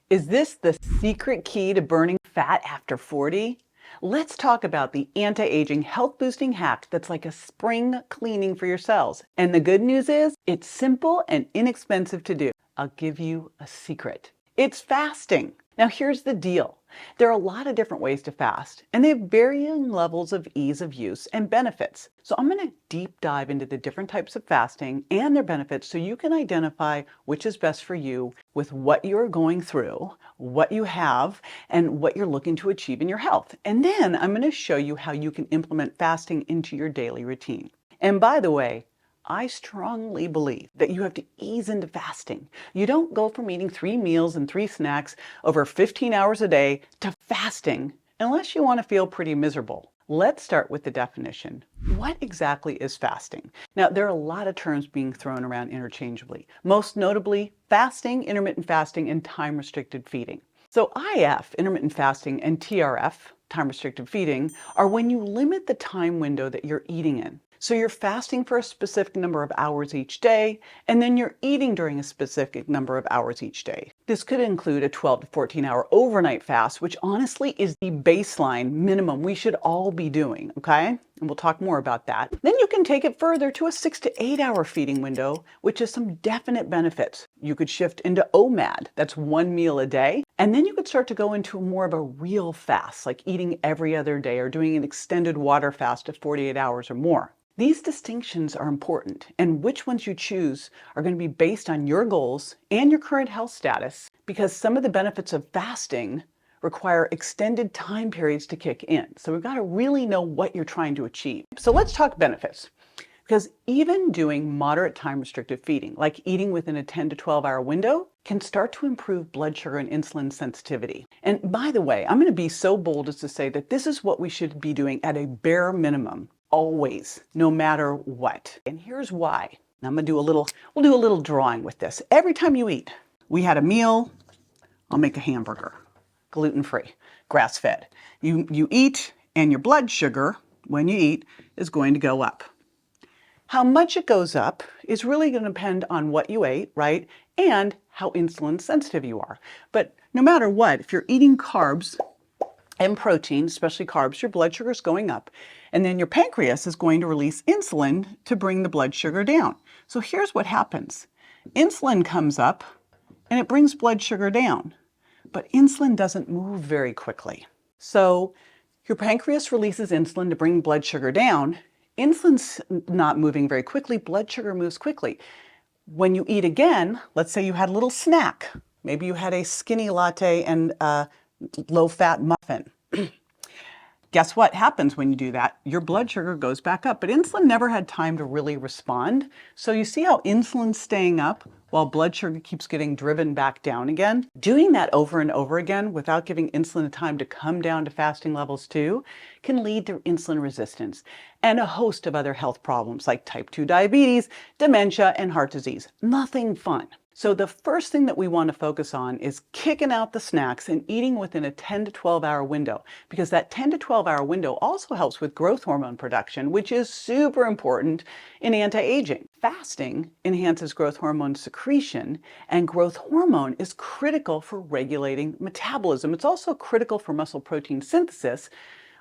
Is this the secret key to burning fat after 40? Let's talk about the anti-aging health boosting hack that's like a spring cleaning for your cells. And the good news is it's simple and inexpensive to do. I'll give you a secret. It's fasting. Now here's the deal. There are a lot of different ways to fast, and they have varying levels of ease of use and benefits. So I'm going to deep dive into the different types of fasting and their benefits so you can identify which is best for you with what you're going through, what you have, and what you're looking to achieve in your health. And then I'm going to show you how you can implement fasting into your daily routine. And by the way, I strongly believe that you have to ease into fasting. You don't go from eating 3 meals and 3 snacks over 15 hours a day to fasting unless you want to feel pretty miserable. Let's start with the definition. What exactly is fasting? Now, there are a lot of terms being thrown around interchangeably, most notably fasting, intermittent fasting, and time-restricted feeding. So IF, intermittent fasting, and TRF, time-restricted feeding, are when you limit the time window that you're eating in. So you're fasting for a specific number of hours each day, and then you're eating during a specific number of hours each day. This could include a 12 to 14-hour overnight fast, which honestly is the baseline minimum we should all be doing, okay? And we'll talk more about that. Then you can take it further to a 6 to 8-hour feeding window, which has some definite benefits. You could shift into OMAD, that's 1 meal a day, and then you could start to go into more of a real fast, like eating every other day or doing an extended water fast of 48 hours or more. These distinctions are important, and which ones you choose are going to be based on your goals and your current health status, because some of the benefits of fasting require extended time periods to kick in. So we've got to really know what you're trying to achieve. So let's talk benefits. Because even doing moderate time-restricted feeding, like eating within a 10 to 12-hour window, can start to improve blood sugar and insulin sensitivity. And by the way, I'm going to be so bold as to say that this is what we should be doing at a bare minimum. Always, no matter what. And here's why. Now we'll do a little drawing with this. Every time you eat, we had a meal, I'll make a hamburger, gluten-free, grass-fed. You eat, and your blood sugar, when you eat, is going to go up. How much it goes up is really going to depend on what you ate, right? And how insulin sensitive you are. But no matter what, if you're eating carbs and protein, especially carbs, your blood sugar is going up. And then your pancreas is going to release insulin to bring the blood sugar down. So here's what happens. Insulin comes up and it brings blood sugar down. But insulin doesn't move very quickly. So your pancreas releases insulin to bring blood sugar down. Insulin's not moving very quickly. Blood sugar moves quickly. When you eat again, let's say you had a little snack. Maybe you had a skinny latte and a low-fat muffin. Guess what happens when you do that? Your blood sugar goes back up, but insulin never had time to really respond. So you see how insulin's staying up while blood sugar keeps getting driven back down again? Doing that over and over again without giving insulin time to come down to fasting levels too can lead to insulin resistance and a host of other health problems like type 2 diabetes, dementia, and heart disease. Nothing fun. So the first thing that we want to focus on is kicking out the snacks and eating within a 10 to 12-hour window, because that 10 to 12-hour window also helps with growth hormone production, which is super important in anti-aging. Fasting enhances growth hormone secretion, and growth hormone is critical for regulating metabolism. It's also critical for muscle protein synthesis,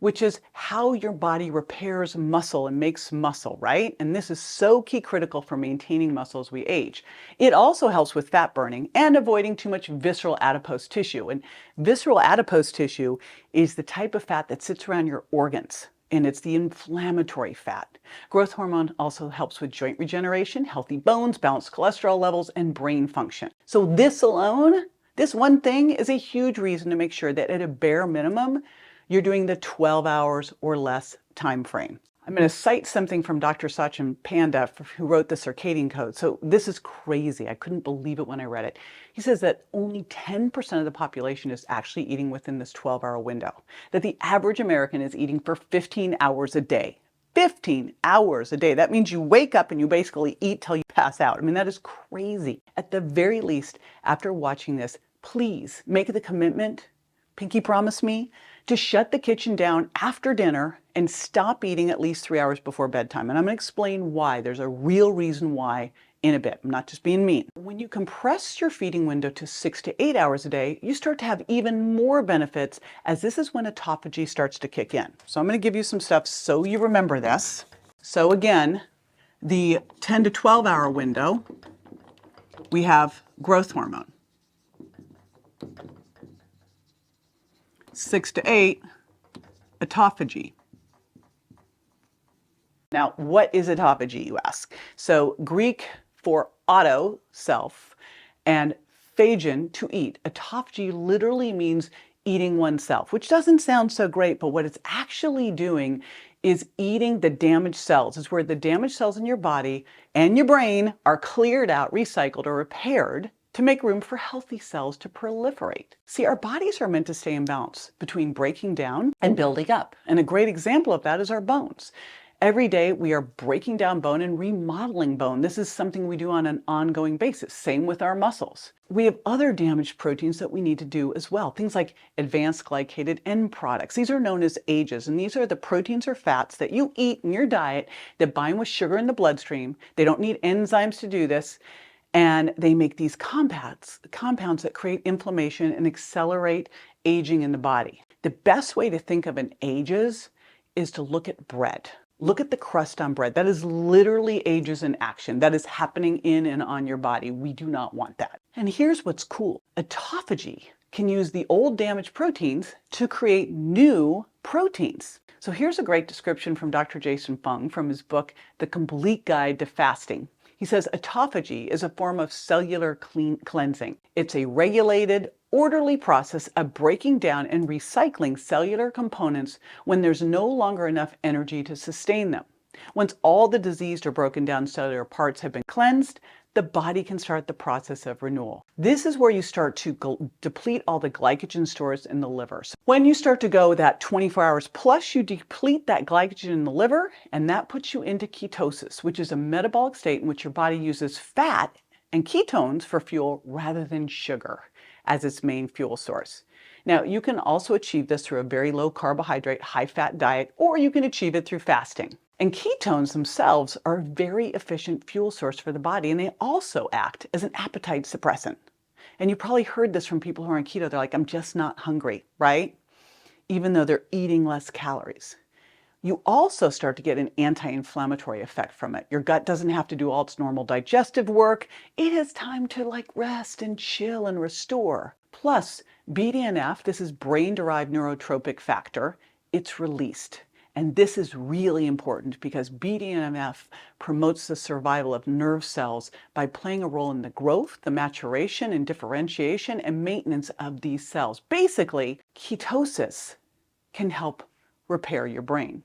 which is how your body repairs muscle and makes muscle, right? And this is so key critical for maintaining muscle as we age. It also helps with fat burning and avoiding too much visceral adipose tissue. And visceral adipose tissue is the type of fat that sits around your organs, and it's the inflammatory fat. Growth hormone also helps with joint regeneration, healthy bones, balanced cholesterol levels, and brain function. So this alone, this one thing, is a huge reason to make sure that at a bare minimum, you're doing the 12 hours or less time frame. I'm going to cite something from Dr. Sachin Panda, who wrote the circadian code. So this is crazy. I couldn't believe it when I read it. He says that only 10% of the population is actually eating within this 12-hour window. That the average American is eating for 15 hours a day. 15 hours a day. That means you wake up and you basically eat till you pass out. I mean, that is crazy. At the very least, after watching this, please make the commitment, pinky promise me, to shut the kitchen down after dinner and stop eating at least 3 hours before bedtime. And I'm going to explain why. There's a real reason why in a bit. I'm not just being mean. When you compress your feeding window to 6 to 8 hours a day, you start to have even more benefits, as this is when autophagy starts to kick in. So I'm going to give you some stuff so you remember this. So again, the 10 to 12 hour window, we have growth hormone. 6 to 8, autophagy. Now, what is autophagy, you ask? So Greek for auto, self, and phagein, to eat. Autophagy literally means eating oneself, which doesn't sound so great, but what it's actually doing is eating the damaged cells. It's where the damaged cells in your body and your brain are cleared out, recycled, or repaired to make room for healthy cells to proliferate. See, our bodies are meant to stay in balance between breaking down and building up. And a great example of that is our bones. Every day we are breaking down bone and remodeling bone. This is something we do on an ongoing basis. Same with our muscles. We have other damaged proteins that we need to do as well. Things like advanced glycated end products. These are known as AGEs, and these are the proteins or fats that you eat in your diet that bind with sugar in the bloodstream. They don't need enzymes to do this, and they make these compounds that create inflammation and accelerate aging in the body. The best way to think of an AGEs is to look at bread. Look at the crust on bread. That is literally AGEs in action. That is happening in and on your body. We do not want that. And here's what's cool. Autophagy can use the old damaged proteins to create new proteins. So here's a great description from Dr. Jason Fung from his book, The Complete Guide to Fasting. He says autophagy is a form of cellular cleansing. It's a regulated, orderly process of breaking down and recycling cellular components when there's no longer enough energy to sustain them. Once all the diseased or broken down cellular parts have been cleansed, the body can start the process of renewal. This is where you start to deplete all the glycogen stores in the liver. So when you start to go that 24 hours plus, you deplete that glycogen in the liver, and that puts you into ketosis, which is a metabolic state in which your body uses fat and ketones for fuel rather than sugar as its main fuel source. Now, you can also achieve this through a very low carbohydrate, high fat diet, or you can achieve it through fasting. And ketones themselves are a very efficient fuel source for the body, and they also act as an appetite suppressant. And you probably heard this from people who are on keto. They're like, I'm just not hungry, right? Even though they're eating less calories. You also start to get an anti-inflammatory effect from it. Your gut doesn't have to do all its normal digestive work. It has time to rest and chill and restore. Plus, BDNF, this is brain-derived neurotropic factor, it's released. And this is really important because BDNF promotes the survival of nerve cells by playing a role in the growth, the maturation and differentiation and maintenance of these cells. Basically, ketosis can help repair your brain.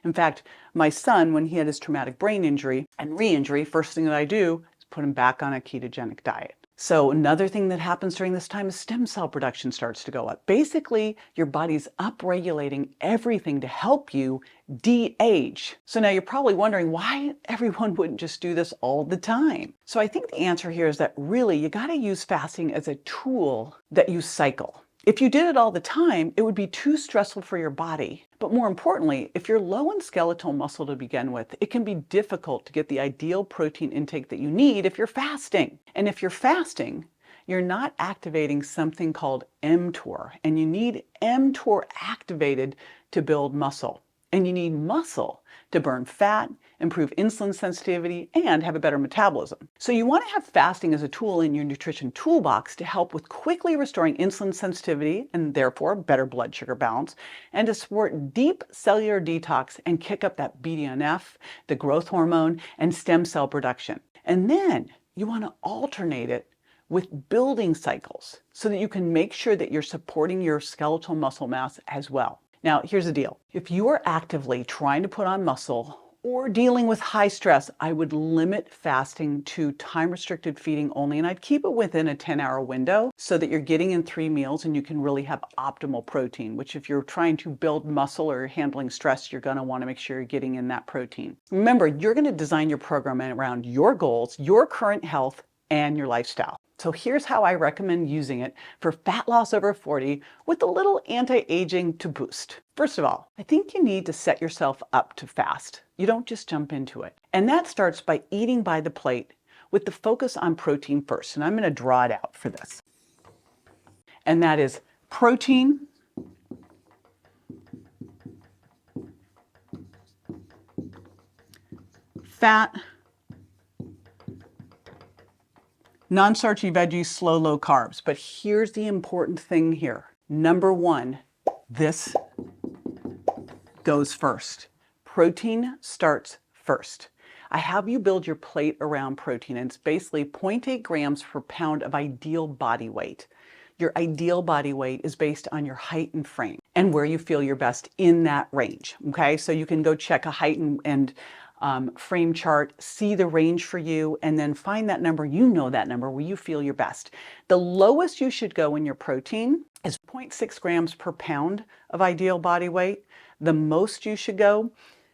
In fact, my son, when he had his traumatic brain injury and re-injury, first thing that I do is put him back on a ketogenic diet. So another thing that happens during this time is stem cell production starts to go up. Basically, your body's upregulating everything to help you de-age. So now you're probably wondering why everyone wouldn't just do this all the time. So I think the answer here is that really you got to use fasting as a tool that you cycle. If you did it all the time, it would be too stressful for your body. But more importantly, if you're low in skeletal muscle to begin with, it can be difficult to get the ideal protein intake that you need if you're fasting. And if you're fasting, you're not activating something called mTOR. And you need mTOR activated to build muscle. And you need muscle to burn fat, improve insulin sensitivity, and have a better metabolism. So you want to have fasting as a tool in your nutrition toolbox to help with quickly restoring insulin sensitivity and therefore better blood sugar balance, and to support deep cellular detox and kick up that BDNF, the growth hormone, and stem cell production. And then you want to alternate it with building cycles so that you can make sure that you're supporting your skeletal muscle mass as well. Now, here's the deal. If you are actively trying to put on muscle or dealing with high stress, I would limit fasting to time-restricted feeding only, and I'd keep it within a 10-hour window so that you're getting in 3 meals and you can really have optimal protein, which if you're trying to build muscle or handling stress, you're going to want to make sure you're getting in that protein. Remember, you're going to design your program around your goals, your current health, and your lifestyle. So here's how I recommend using it for fat loss over 40 with a little anti-aging to boost. First of all, I think you need to set yourself up to fast. You don't just jump into it. And that starts by eating by the plate with the focus on protein first. And I'm going to draw it out for this. And that is protein, fat, non-starchy veggies, slow, low carbs. But here's the important thing here. Number one, this goes first. Protein starts first. I have you build your plate around protein, and it's basically 0.8 grams per pound of ideal body weight. Your ideal body weight is based on your height and frame and where you feel your best in that range. Okay, so you can go check a height and frame chart, see the range for you, and then find that number, that number where you feel your best. The lowest you should go in your protein is 0.6 grams per pound of ideal body weight. The most you should go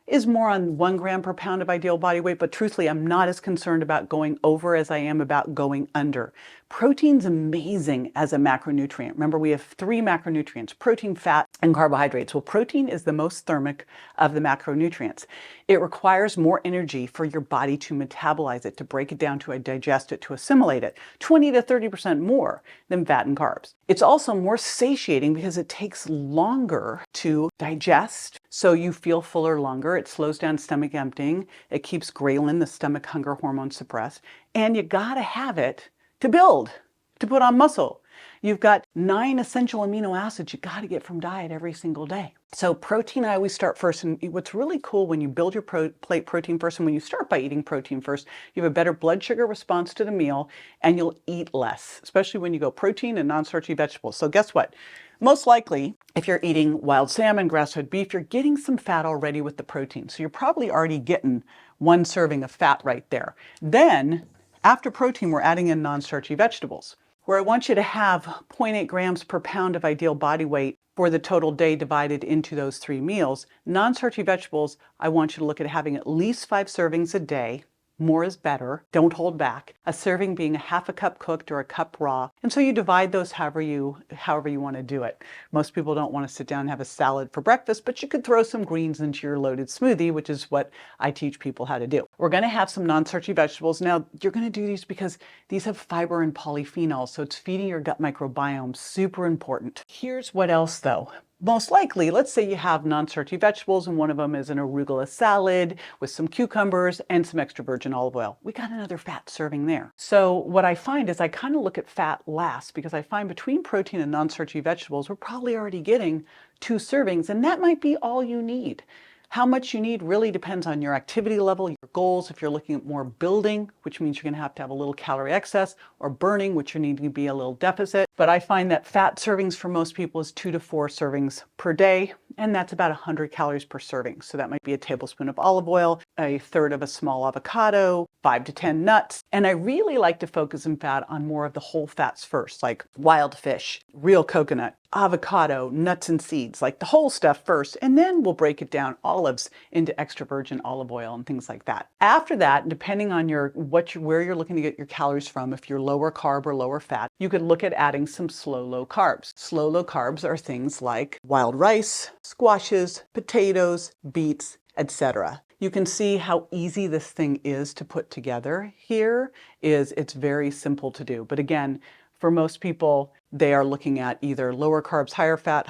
is more on 1 gram per pound of ideal body weight, but truthfully, I'm not as concerned about going over as I am about going under. Protein's amazing as a macronutrient. Remember, we have 3 macronutrients: protein, fat, and carbohydrates. Well, protein is the most thermic of the macronutrients. It requires more energy for your body to metabolize it, to break it down, to digest it, to assimilate it, 20 to 30% more than fat and carbs. It's also more satiating because it takes longer to digest, so you feel fuller longer. It slows down stomach emptying. It keeps ghrelin, the stomach hunger hormone, suppressed. And you gotta have it to build, to put on muscle. You've got 9 essential amino acids you gotta get from diet every single day. So protein, I always start first. And what's really cool when you build your plate protein first, and when you start by eating protein first, you have a better blood sugar response to the meal, and you'll eat less, especially when you go protein and non-starchy vegetables. So guess what? Most likely, if you're eating wild salmon, grass-fed beef, you're getting some fat already with the protein. So you're probably already getting 1 serving of fat right there. Then, after protein, we're adding in non-starchy vegetables, where I want you to have 0.8 grams per pound of ideal body weight for the total day divided into those 3 meals. Non-starchy vegetables, I want you to look at having at least 5 servings a day. More is better. Don't hold back. A serving being a half a cup cooked or a cup raw. And so you divide those however you want to do it. Most people don't want to sit down and have a salad for breakfast, but you could throw some greens into your loaded smoothie, which is what I teach people how to do. We're going to have some non-starchy vegetables. Now, you're going to do these because these have fiber and polyphenols, so it's feeding your gut microbiome. Super important. Here's what else, though. Most likely, let's say you have non-starchy vegetables and one of them is an arugula salad with some cucumbers and some extra virgin olive oil. We got another fat serving there. So what I find is I kind of look at fat last, because I find between protein and non-starchy vegetables, we're probably already getting 2 servings, and that might be all you need. How much you need really depends on your activity level, your goals. If you're looking at more building, which means you're going to have a little calorie excess, or burning, which you need to be a little deficit. But I find that fat servings for most people is 2 to 4 servings per day, and that's about 100 calories per serving. So that might be a tablespoon of olive oil, a third of a small avocado, 5 to 10 nuts. And I really like to focus in fat on more of the whole fats first, like wild fish, real coconut, avocado, nuts and seeds, like the whole stuff first, and then we'll break it down, olives, into extra virgin olive oil and things like that. After that, depending on where you're looking to get your calories from, if you're lower carb or lower fat, you could look at adding some slow low carbs. Slow low carbs are things like wild rice, squashes, potatoes, beets, etc. You can see how easy this thing is to put together. It's very simple to do. But again, for most people, they are looking at either lower carbs, higher fat,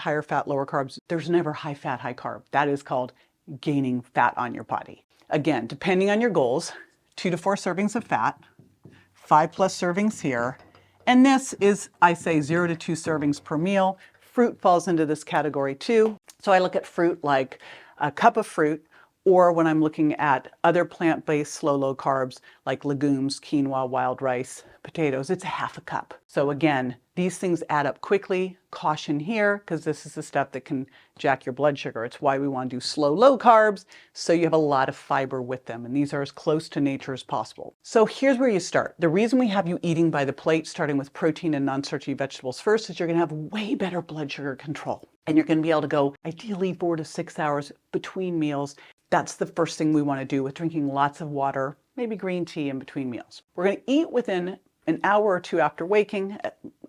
lower carbs. There's never high fat, high carb. That is called gaining fat on your body. Again, depending on your goals, 2 to 4 servings of fat, 5+ servings here. And this is, I say, 0 to 2 servings per meal. Fruit falls into this category too. So I look at fruit like a cup of fruit, or when I'm looking at other plant-based slow low carbs like legumes, quinoa, wild rice, potatoes, it's a half a cup. So again, these things add up quickly. Caution here, because this is the stuff that can jack your blood sugar. It's why we want to do slow low carbs, so you have a lot of fiber with them, and these are as close to nature as possible. So here's where you start. The reason we have you eating by the plate, starting with protein and non-starchy vegetables first, is you're going to have way better blood sugar control, and you're going to be able to go ideally 4 to 6 hours between meals. That's the first thing we want to do, with drinking lots of water, maybe green tea in between meals. We're going to eat within an hour or 2 after waking,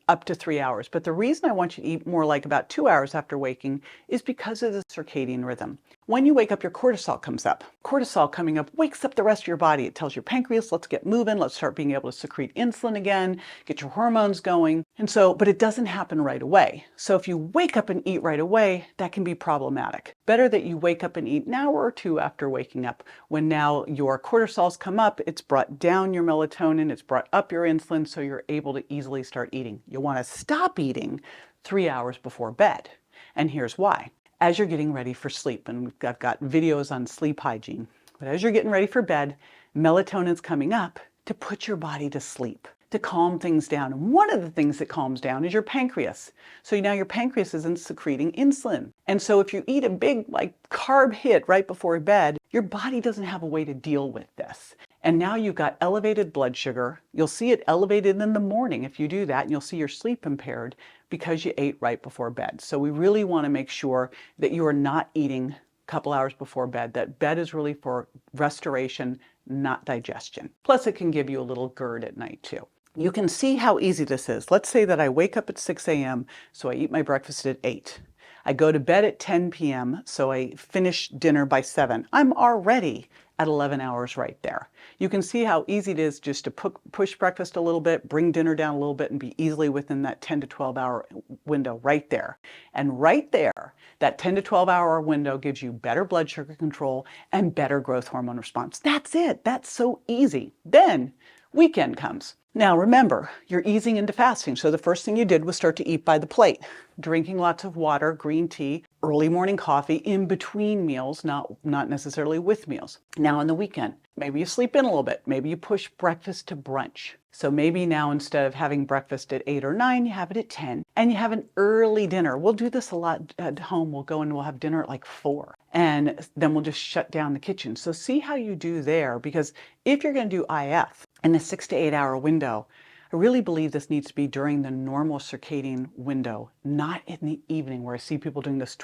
up to 3 hours. But the reason I want you to eat more like about 2 hours after waking is because of the circadian rhythm. When you wake up, your cortisol comes up. Cortisol coming up wakes up the rest of your body. It tells your pancreas, let's get moving, let's start being able to secrete insulin again, get your hormones going. But it doesn't happen right away. So if you wake up and eat right away, that can be problematic. Better that you wake up and eat an hour or two after waking up, when now your cortisols come up, it's brought down your melatonin, it's brought up your insulin, so you're able to easily start eating. You'll want to stop eating 3 hours before bed. And here's why. As you're getting ready for sleep, and I've got videos on sleep hygiene, but as you're getting ready for bed, melatonin's coming up to put your body to sleep, to calm things down. And one of the things that calms down is your pancreas. So now your pancreas isn't secreting insulin. And so if you eat a big carb hit right before bed, your body doesn't have a way to deal with this. And now you've got elevated blood sugar. You'll see it elevated in the morning if you do that, and you'll see your sleep impaired because you ate right before bed. So we really want to make sure that you are not eating a couple hours before bed, that bed is really for restoration, not digestion. Plus, it can give you a little GERD at night too. You can see how easy this is. Let's say that I wake up at 6 a.m., so I eat my breakfast at 8. I go to bed at 10 p.m., so I finish dinner by 7. I'm already at 11 hours right there. You can see how easy it is just to push breakfast a little bit, bring dinner down a little bit, and be easily within that 10 to 12 hour window right there. And right there, that 10 to 12 hour window gives you better blood sugar control and better growth hormone response. That's it. That's so easy. Then weekend comes. Now remember, you're easing into fasting. So the first thing you did was start to eat by the plate, drinking lots of water, green tea, early morning coffee in between meals, not necessarily with meals. Now on the weekend, maybe you sleep in a little bit. Maybe you push breakfast to brunch. So maybe now instead of having breakfast at 8 or 9, you have it at 10 and you have an early dinner. We'll do this a lot at home. We'll go and we'll have dinner at 4 and then we'll just shut down the kitchen. So see how you do there, because if you're going to do IF in the 6 to 8 hour window, I really believe this needs to be during the normal circadian window, not in the evening where I see people doing this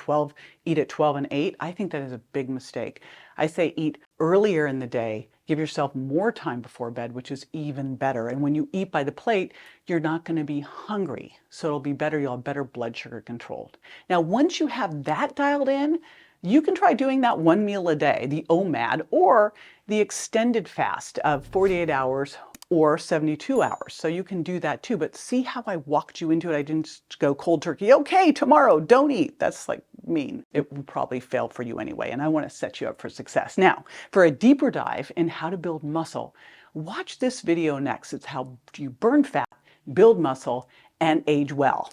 eat at 12 and 8. I think that is a big mistake. I say eat earlier in the day, give yourself more time before bed, which is even better. And when you eat by the plate, you're not going to be hungry. So it'll be better, you'll have better blood sugar controlled. Now, once you have that dialed in, you can try doing that one meal a day, the OMAD, or the extended fast of 48 hours or 72 hours. So you can do that too, but see how I walked you into it. I didn't just go cold turkey. Okay, tomorrow, don't eat. That's mean. It will probably fail for you anyway, and I want to set you up for success. Now, for a deeper dive in how to build muscle, watch this video next. It's how you burn fat, build muscle, and age well.